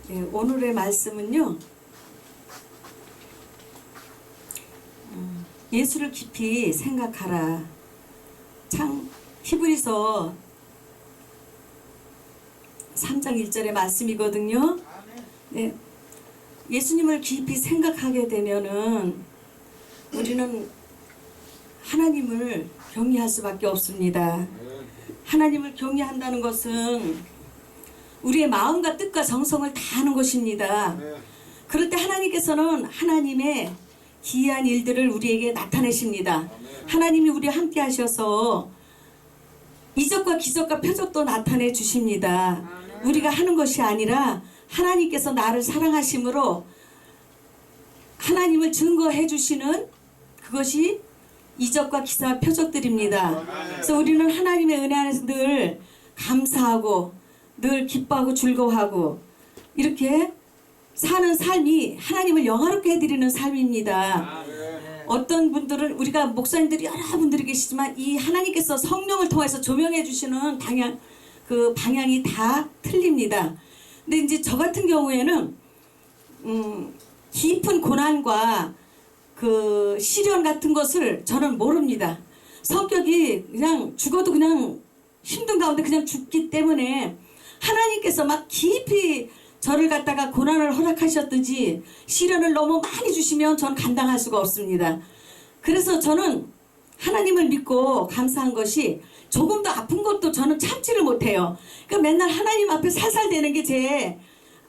네, 오늘의 말씀은요. 예수를 깊이 생각하라. 참 히브리서 3장 1절의 말씀이거든요. 네, 예수님을 깊이 생각하게 되면은 우리는 하나님을 경외할 수밖에 없습니다. 하나님을 경외한다는 것은 우리의 마음과 뜻과 정성을 다하는 것입니다. 그럴 때 하나님께서는 하나님의 기이한 일들을 우리에게 나타내십니다. 하나님이 우리와 함께 하셔서 이적과 기적과 표적도 나타내 주십니다. 우리가 하는 것이 아니라 하나님께서 나를 사랑하심으로 하나님을 증거해 주시는 그것이 이적과 기사와 표적들입니다. 그래서 우리는 하나님의 은혜 안에서 늘 감사하고 늘 기뻐하고 즐거워하고 이렇게 사는 삶이 하나님을 영화롭게 해드리는 삶입니다. 어떤 분들은 우리가 목사님들이 여러분들이 계시지만 이 하나님께서 성령을 통해서 조명해 주시는 방향이 다 틀립니다. 근데 이제 저 같은 경우에는 깊은 고난과 그 시련 같은 것을 저는 모릅니다. 성격이 그냥 죽어도 그냥 힘든 가운데 그냥 죽기 때문에 하나님께서 막 깊이 저를 갖다가 고난을 허락하셨든지 시련을 너무 많이 주시면 저는 감당할 수가 없습니다. 그래서 저는 하나님을 믿고 감사한 것이 조금 더 아픈 것도 저는 참지를 못해요. 그러니까 맨날 하나님 앞에 살살대는 게 제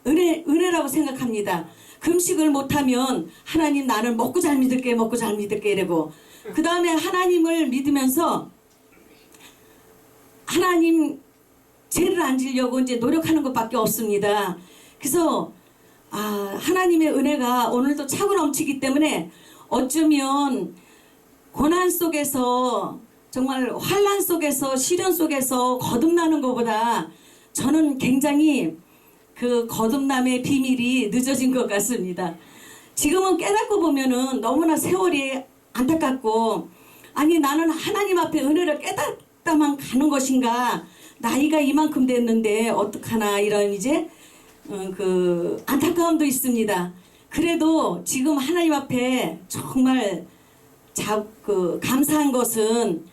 은혜라고 생각합니다. 금식을 못하면 하나님 나는 먹고 잘 믿을게 이러고 그 다음에 하나님을 믿으면서 하나님 죄를 안 지려고 이제 노력하는 것밖에 없습니다. 그래서 하나님의 은혜가 오늘도 차고 넘치기 때문에 어쩌면 고난 속에서 정말 환난 속에서 시련 속에서 거듭나는 것보다 저는 굉장히 그 거듭남의 비밀이 늦어진 것 같습니다. 지금은 깨닫고 보면은 너무나 세월이 안타깝고 아니 나는 하나님 앞에 은혜를 깨닫다만 가는 것인가 나이가 이만큼 됐는데 어떡하나 이런 이제 그 안타까움도 있습니다. 그래도 지금 하나님 앞에 정말 감사한 것은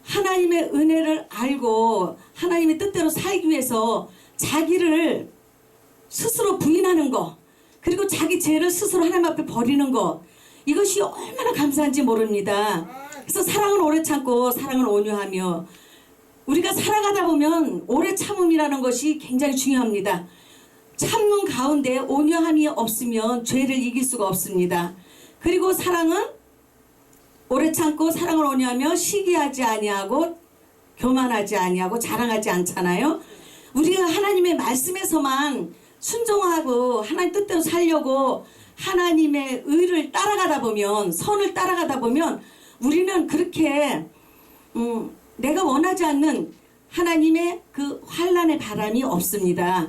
하나님의 은혜를 알고 하나님의 뜻대로 살기 위해서 자기를 스스로 부인하는 것 그리고 자기 죄를 스스로 하나님 앞에 버리는 것 이것이 얼마나 감사한지 모릅니다. 그래서 사랑은 오래 참고 사랑은 온유하며 우리가 살아가다 보면 오래 참음이라는 것이 굉장히 중요합니다. 참는 가운데 온유함이 없으면 죄를 이길 수가 없습니다. 그리고 사랑은 오래 참고 사랑을 온유하며 시기하지 아니하고 교만하지 아니하고 자랑하지 않잖아요. 우리가 하나님의 말씀에서만 순종하고 하나님 뜻대로 살려고 하나님의 의를 따라가다 보면 선을 따라가다 보면 우리는 그렇게 내가 원하지 않는 하나님의 그 환난의 바람이 없습니다.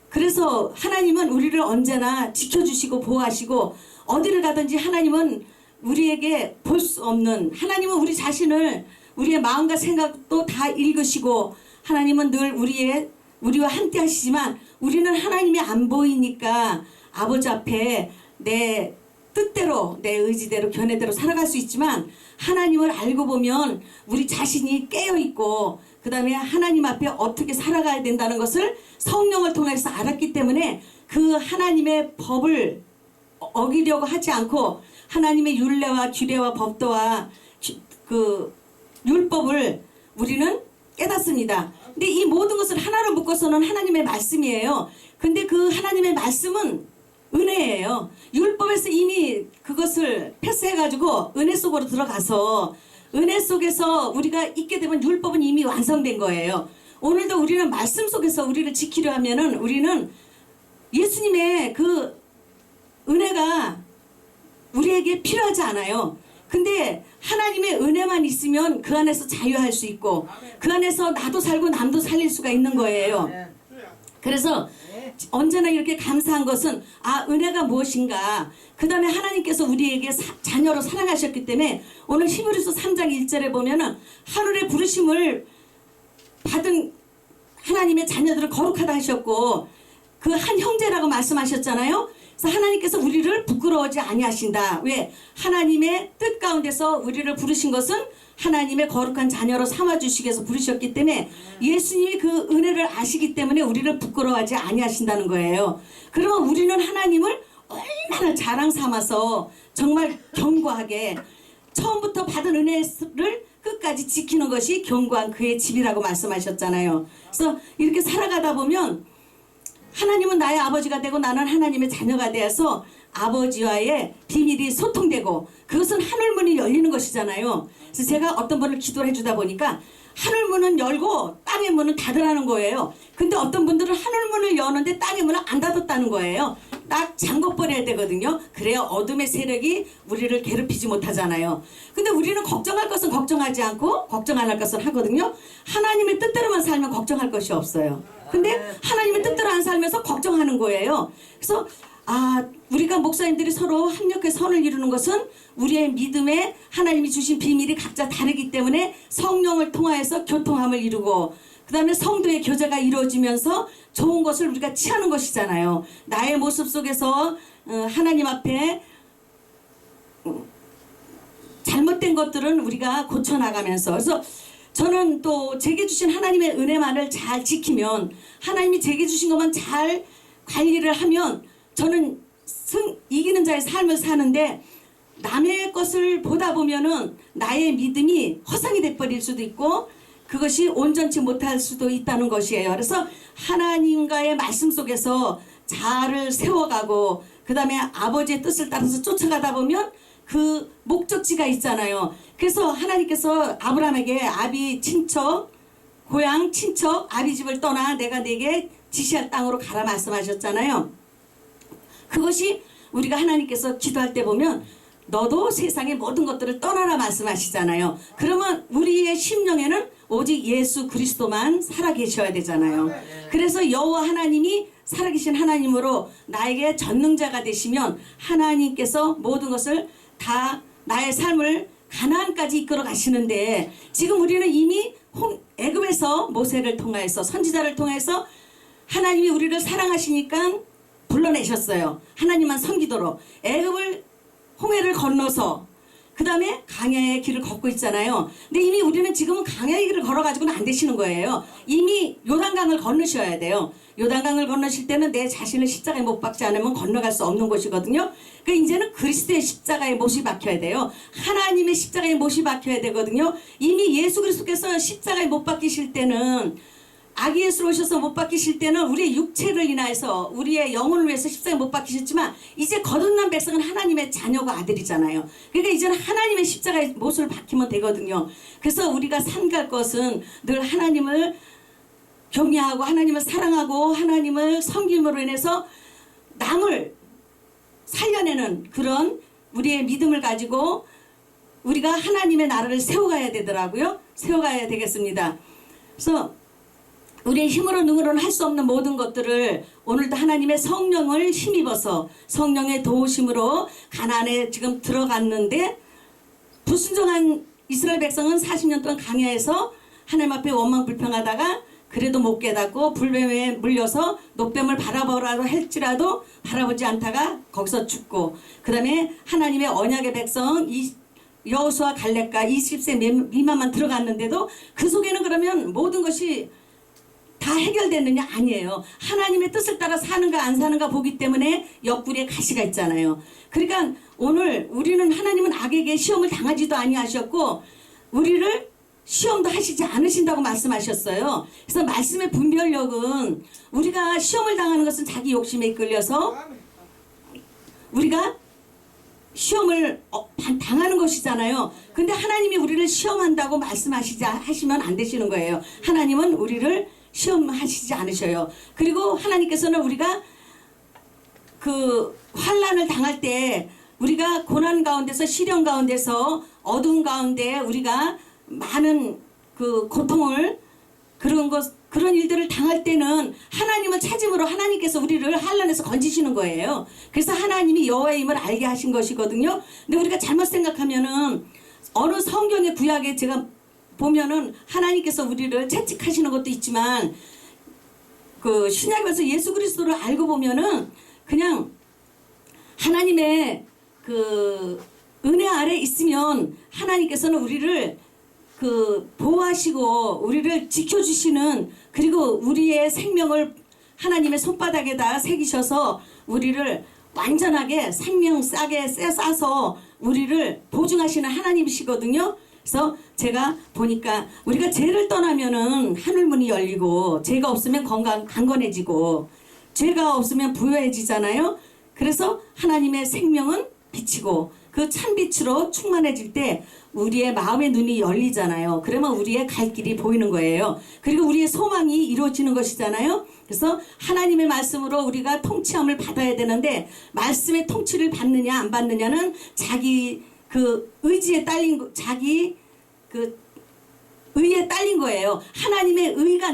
그래서 하나님은 우리를 언제나 지켜주시고 보호하시고 어디를 가든지 하나님은 우리에게 볼 수 없는 하나님은 우리 자신을 우리의 마음과 생각도 다 읽으시고 하나님은 늘 우리와 함께 하시지만 우리는 하나님이 안 보이니까 아버지 앞에 내 뜻대로 내 의지대로 견해대로 살아갈 수 있지만 하나님을 알고 보면 우리 자신이 깨어있고 그 다음에 하나님 앞에 어떻게 살아가야 된다는 것을 성령을 통해서 알았기 때문에 그 하나님의 법을 어기려고 하지 않고 하나님의 율례와 규례와 법도와 그 율법을 우리는 깨닫습니다. 근데 이 모든 것을 하나로 묶어서는 하나님의 말씀이에요. 근데 그 하나님의 말씀은 은혜예요. 율법에서 이미 그것을 패스해가지고 은혜 속으로 들어가서 은혜 속에서 우리가 있게 되면 율법은 이미 완성된 거예요. 오늘도 우리는 말씀 속에서 우리를 지키려 하면은 우리는 예수님의 그 은혜가 우리에게 필요하지 않아요. 근데 하나님의 은혜만 있으면 그 안에서 자유할 수 있고 그 안에서 나도 살고 남도 살릴 수가 있는 거예요. 그래서 언제나 이렇게 감사한 것은 은혜가 무엇인가 그 다음에 하나님께서 우리에게 자녀로 사랑하셨기 때문에 오늘 히브리서 3장 1절에 보면은 하늘의 부르심을 받은 하나님의 자녀들을 거룩하다 하셨고 그 한 형제라고 말씀하셨잖아요. 그래서 하나님께서 우리를 부끄러워하지 아니하신다. 왜? 하나님의 뜻 가운데서 우리를 부르신 것은 하나님의 거룩한 자녀로 삼아주시기 위해서 부르셨기 때문에 예수님이 그 은혜를 아시기 때문에 우리를 부끄러워하지 아니하신다는 거예요. 그러면 우리는 하나님을 얼마나 자랑 삼아서 정말 견고하게 처음부터 받은 은혜를 끝까지 지키는 것이 견고한 그의 집이라고 말씀하셨잖아요. 그래서 이렇게 살아가다 보면 하나님은 나의 아버지가 되고 나는 하나님의 자녀가 되어서 아버지와의 비밀이 소통되고 그것은 하늘문이 열리는 것이잖아요. 그래서 제가 어떤 분을 기도를 해주다 보니까 하늘문은 열고 땅의 문은 닫으라는 거예요. 근데 어떤 분들은 하늘문을 여는데 땅의 문을 안 닫았다는 거예요. 딱 잠궈버려야 되거든요. 그래야 어둠의 세력이 우리를 괴롭히지 못하잖아요. 근데 우리는 걱정할 것은 걱정하지 않고 걱정 안 할 것은 하거든요. 하나님의 뜻대로만 살면 걱정할 것이 없어요. 근데 하나님의 뜻대로 안 살면서 걱정하는 거예요. 그래서 우리가 목사님들이 서로 합력해 선을 이루는 것은 우리의 믿음에 하나님이 주신 비밀이 각자 다르기 때문에 성령을 통하여서 교통함을 이루고 그 다음에 성도의 교제가 이루어지면서 좋은 것을 우리가 취하는 것이잖아요. 나의 모습 속에서 하나님 앞에 잘못된 것들은 우리가 고쳐나가면서 그래서 저는 또 제게 주신 하나님의 은혜만을 잘 지키면 하나님이 제게 주신 것만 잘 관리를 하면 저는 이기는 자의 삶을 사는데 남의 것을 보다 보면은 나의 믿음이 허상이 돼버릴 수도 있고 그것이 온전치 못할 수도 있다는 것이에요. 그래서 하나님과의 말씀 속에서 자아를 세워가고 그 다음에 아버지의 뜻을 따라서 쫓아가다 보면 그 목적지가 있잖아요. 그래서 하나님께서 아브라함에게 아비 친척 고향 친척 아비 집을 떠나 내가 네게 지시할 땅으로 가라 말씀하셨잖아요. 그것이 우리가 하나님께서 기도할 때 보면 너도 세상의 모든 것들을 떠나라 말씀하시잖아요. 그러면 우리의 심령에는 오직 예수 그리스도만 살아계셔야 되잖아요. 그래서 여호와 하나님이 살아계신 하나님으로 나에게 전능자가 되시면 하나님께서 모든 것을 다 나의 삶을 가나안까지 이끌어 가시는데 지금 우리는 이미 애굽에서 모세를 통하여서 선지자를 통해서 하나님이 우리를 사랑하시니까 불러내셨어요. 하나님만 섬기도록 애굽을 홍해를 건너서 그 다음에 강야의 길을 걷고 있잖아요. 근데 이미 우리는 지금은 강야의 길을 걸어가지고는 안 되시는 거예요. 이미 요단강을 건너셔야 돼요. 요단강을 건너실 때는 내 자신을 십자가에 못 박지 않으면 건너갈 수 없는 곳이거든요. 그러니까 이제는 그리스도의 십자가에 못이 박혀야 돼요. 하나님의 십자가에 못이 박혀야 되거든요. 이미 예수 그리스도께서 십자가에 못 박히실 때는 아기 예수로 오셔서 못 박히실 때는 우리의 육체를 인하여서 우리의 영혼을 위해서 십자가에 못 박히셨지만 이제 거듭난 백성은 하나님의 자녀가 아들이잖아요. 그러니까 이제는 하나님의 십자가에 못을 박히면 되거든요. 그래서 우리가 삼갈 것은 늘 하나님을 경외하고 하나님을 사랑하고 하나님을 섬김으로 인해서 남을 살려내는 그런 우리의 믿음을 가지고 우리가 하나님의 나라를 세워가야 되더라고요. 세워가야 되겠습니다. 그래서 우리의 힘으로 능으로는 할 수 없는 모든 것들을 오늘도 하나님의 성령을 힘입어서 성령의 도우심으로 가나안에 지금 들어갔는데 불순종한 이스라엘 백성은 40년 동안 강야에서 하나님 앞에 원망불평하다가 그래도 못 깨닫고 불뱀에 물려서 노뱀을 바라보라고 할지라도 바라보지 않다가 거기서 죽고 그 다음에 하나님의 언약의 백성 여호수아 갈렙과 20세 미만만 들어갔는데도 그 속에는 그러면 모든 것이 다 해결되느냐? 아니에요. 하나님의 뜻을 따라 사는가 안 사는가 보기 때문에 옆구리에 가시가 있잖아요. 그러니까 오늘 우리는 하나님은 악에게 시험을 당하지도 아니하셨고 우리를 시험도 하시지 않으신다고 말씀하셨어요. 그래서 말씀의 분별력은 우리가 시험을 당하는 것은 자기 욕심에 이끌려서 우리가 시험을 당하는 것이잖아요. 근데 하나님이 우리를 시험한다고 하시면 안 되시는 거예요. 하나님은 우리를 시험하시지 않으셔요. 그리고 하나님께서는 우리가 그 환난을 당할 때 우리가 고난 가운데서 시련 가운데서 어두운 가운데 우리가 많은 그 고통을 그런 일들을 당할 때는 하나님을 찾음으로 하나님께서 우리를 환난에서 건지시는 거예요. 그래서 하나님이 여호와의 힘을 알게 하신 것이거든요. 근데 우리가 잘못 생각하면은 어느 성경의 구약에 제가 보면은 하나님께서 우리를 채찍하시는 것도 있지만 그 신약에서 예수 그리스도를 알고 보면은 그냥 하나님의 그 은혜 아래 있으면 하나님께서는 우리를 그 보호하시고 우리를 지켜주시는, 그리고 우리의 생명을 하나님의 손바닥에다 새기셔서 우리를 완전하게 생명 싸게 싸서 우리를 보증하시는 하나님이시거든요. 그래서 제가 보니까 우리가 죄를 떠나면은 하늘문이 열리고, 죄가 없으면 강건해지고, 죄가 없으면 부유해지잖아요. 그래서 하나님의 생명은 빛이고, 그 참빛으로 충만해질 때 우리의 마음의 눈이 열리잖아요. 그러면 우리의 갈 길이 보이는 거예요. 그리고 우리의 소망이 이루어지는 것이잖아요. 그래서 하나님의 말씀으로 우리가 통치함을 받아야 되는데, 말씀의 통치를 받느냐 안 받느냐는 자기 그 의지에 딸린, 자기 그 의에 딸린 거예요. 하나님의 의가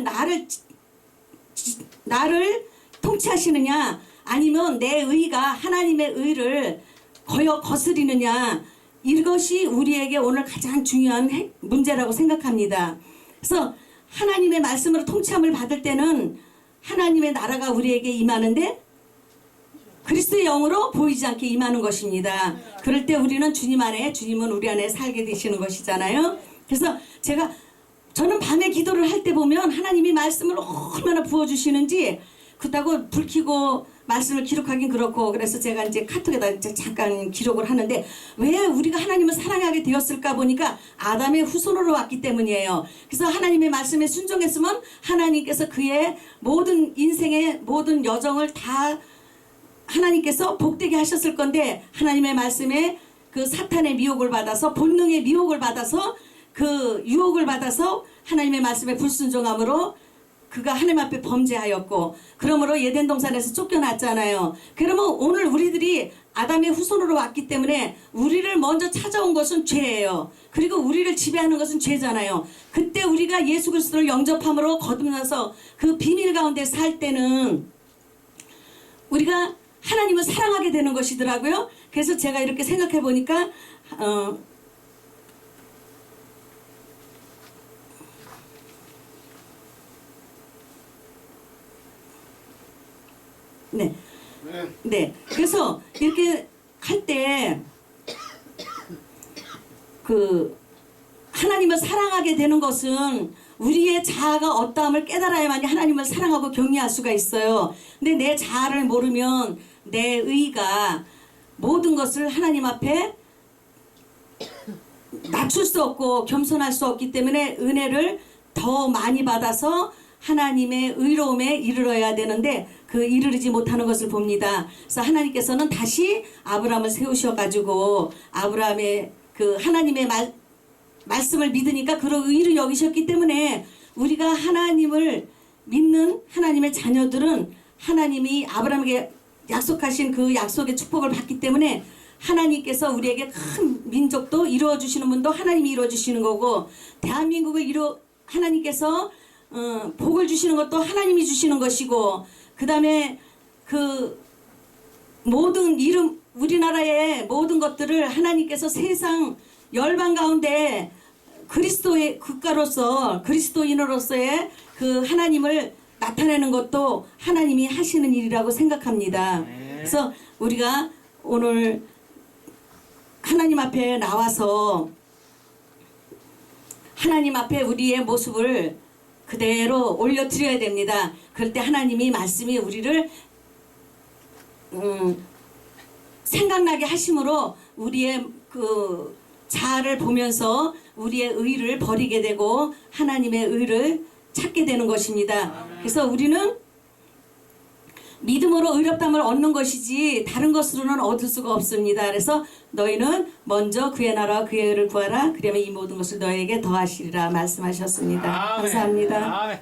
나를 통치하시느냐, 아니면 내 의가 하나님의 의를 거스리느냐, 이것이 우리에게 오늘 가장 중요한 문제라고 생각합니다. 그래서 하나님의 말씀으로 통치함을 받을 때는 하나님의 나라가 우리에게 임하는데 그리스도의 영으로 보이지 않게 임하는 것입니다. 그럴 때 우리는 주님 안에, 주님은 우리 안에 살게 되시는 것이잖아요. 그래서 저는 밤에 기도를 할 때 보면 하나님이 말씀을 얼마나 부어주시는지, 그렇다고 불 켜고 말씀을 기록하긴 그렇고, 그래서 제가 이제 카톡에다 이제 잠깐 기록을 하는데, 왜 우리가 하나님을 사랑하게 되었을까 보니까 아담의 후손으로 왔기 때문이에요. 그래서 하나님의 말씀에 순종했으면 하나님께서 그의 모든 인생의 모든 여정을 다 하나님께서 복되게 하셨을 건데, 하나님의 말씀에 그 사탄의 미혹을 받아서, 본능의 미혹을 받아서, 그 유혹을 받아서 하나님의 말씀에 불순종함으로 그가 하나님 앞에 범죄하였고, 그러므로 예덴 동산에서 쫓겨났잖아요. 그러면 오늘 우리들이 아담의 후손으로 왔기 때문에 우리를 먼저 찾아온 것은 죄예요. 그리고 우리를 지배하는 것은 죄잖아요. 그때 우리가 예수 그리스도를 영접함으로 거듭나서 그 비밀 가운데 살 때는 우리가 하나님을 사랑하게 되는 것이더라고요. 그래서 제가 이렇게 생각해 보니까 네. 그래서 이렇게 할 때 그 하나님을 사랑하게 되는 것은 우리의 자아가 어떠함을 깨달아야만이 하나님을 사랑하고 경외할 수가 있어요. 근데 내 자아를 모르면 내 의가 모든 것을 하나님 앞에 낮출 수 없고 겸손할 수 없기 때문에 은혜를 더 많이 받아서 하나님의 의로움에 이르러야 되는데 그 이르르지 못하는 것을 봅니다. 그래서 하나님께서는 다시 아브라함을 세우셔가지고 아브라함의 그 하나님의 말씀을 믿으니까 그런 의를 여기셨기 때문에 우리가 하나님을 믿는 하나님의 자녀들은 하나님이 아브라함에게 약속하신 그 약속의 축복을 받기 때문에 하나님께서 우리에게 큰 민족도 이루어주시는 분도 하나님이 이루어주시는 거고, 대한민국을 하나님께서 복을 주시는 것도 하나님이 주시는 것이고, 그 다음에 그 모든 우리나라의 모든 것들을 하나님께서 세상 열방 가운데 그리스도의 국가로서 그리스도인으로서의 그 하나님을 나타내는 것도 하나님이 하시는 일이라고 생각합니다. 그래서 우리가 오늘 하나님 앞에 나와서 하나님 앞에 우리의 모습을 그대로 올려드려야 됩니다. 그럴 때 하나님이 말씀이 우리를 생각나게 하심으로 우리의 그 자아를 보면서 우리의 의를 버리게 되고 하나님의 의를 찾게 되는 것입니다. 그래서 우리는 믿음으로 의롭다함을 얻는 것이지 다른 것으로는 얻을 수가 없습니다. 그래서 너희는 먼저 그의 나라와 그의 의를 구하라. 그러면 이 모든 것을 너희에게 더하시리라 말씀하셨습니다. 감사합니다.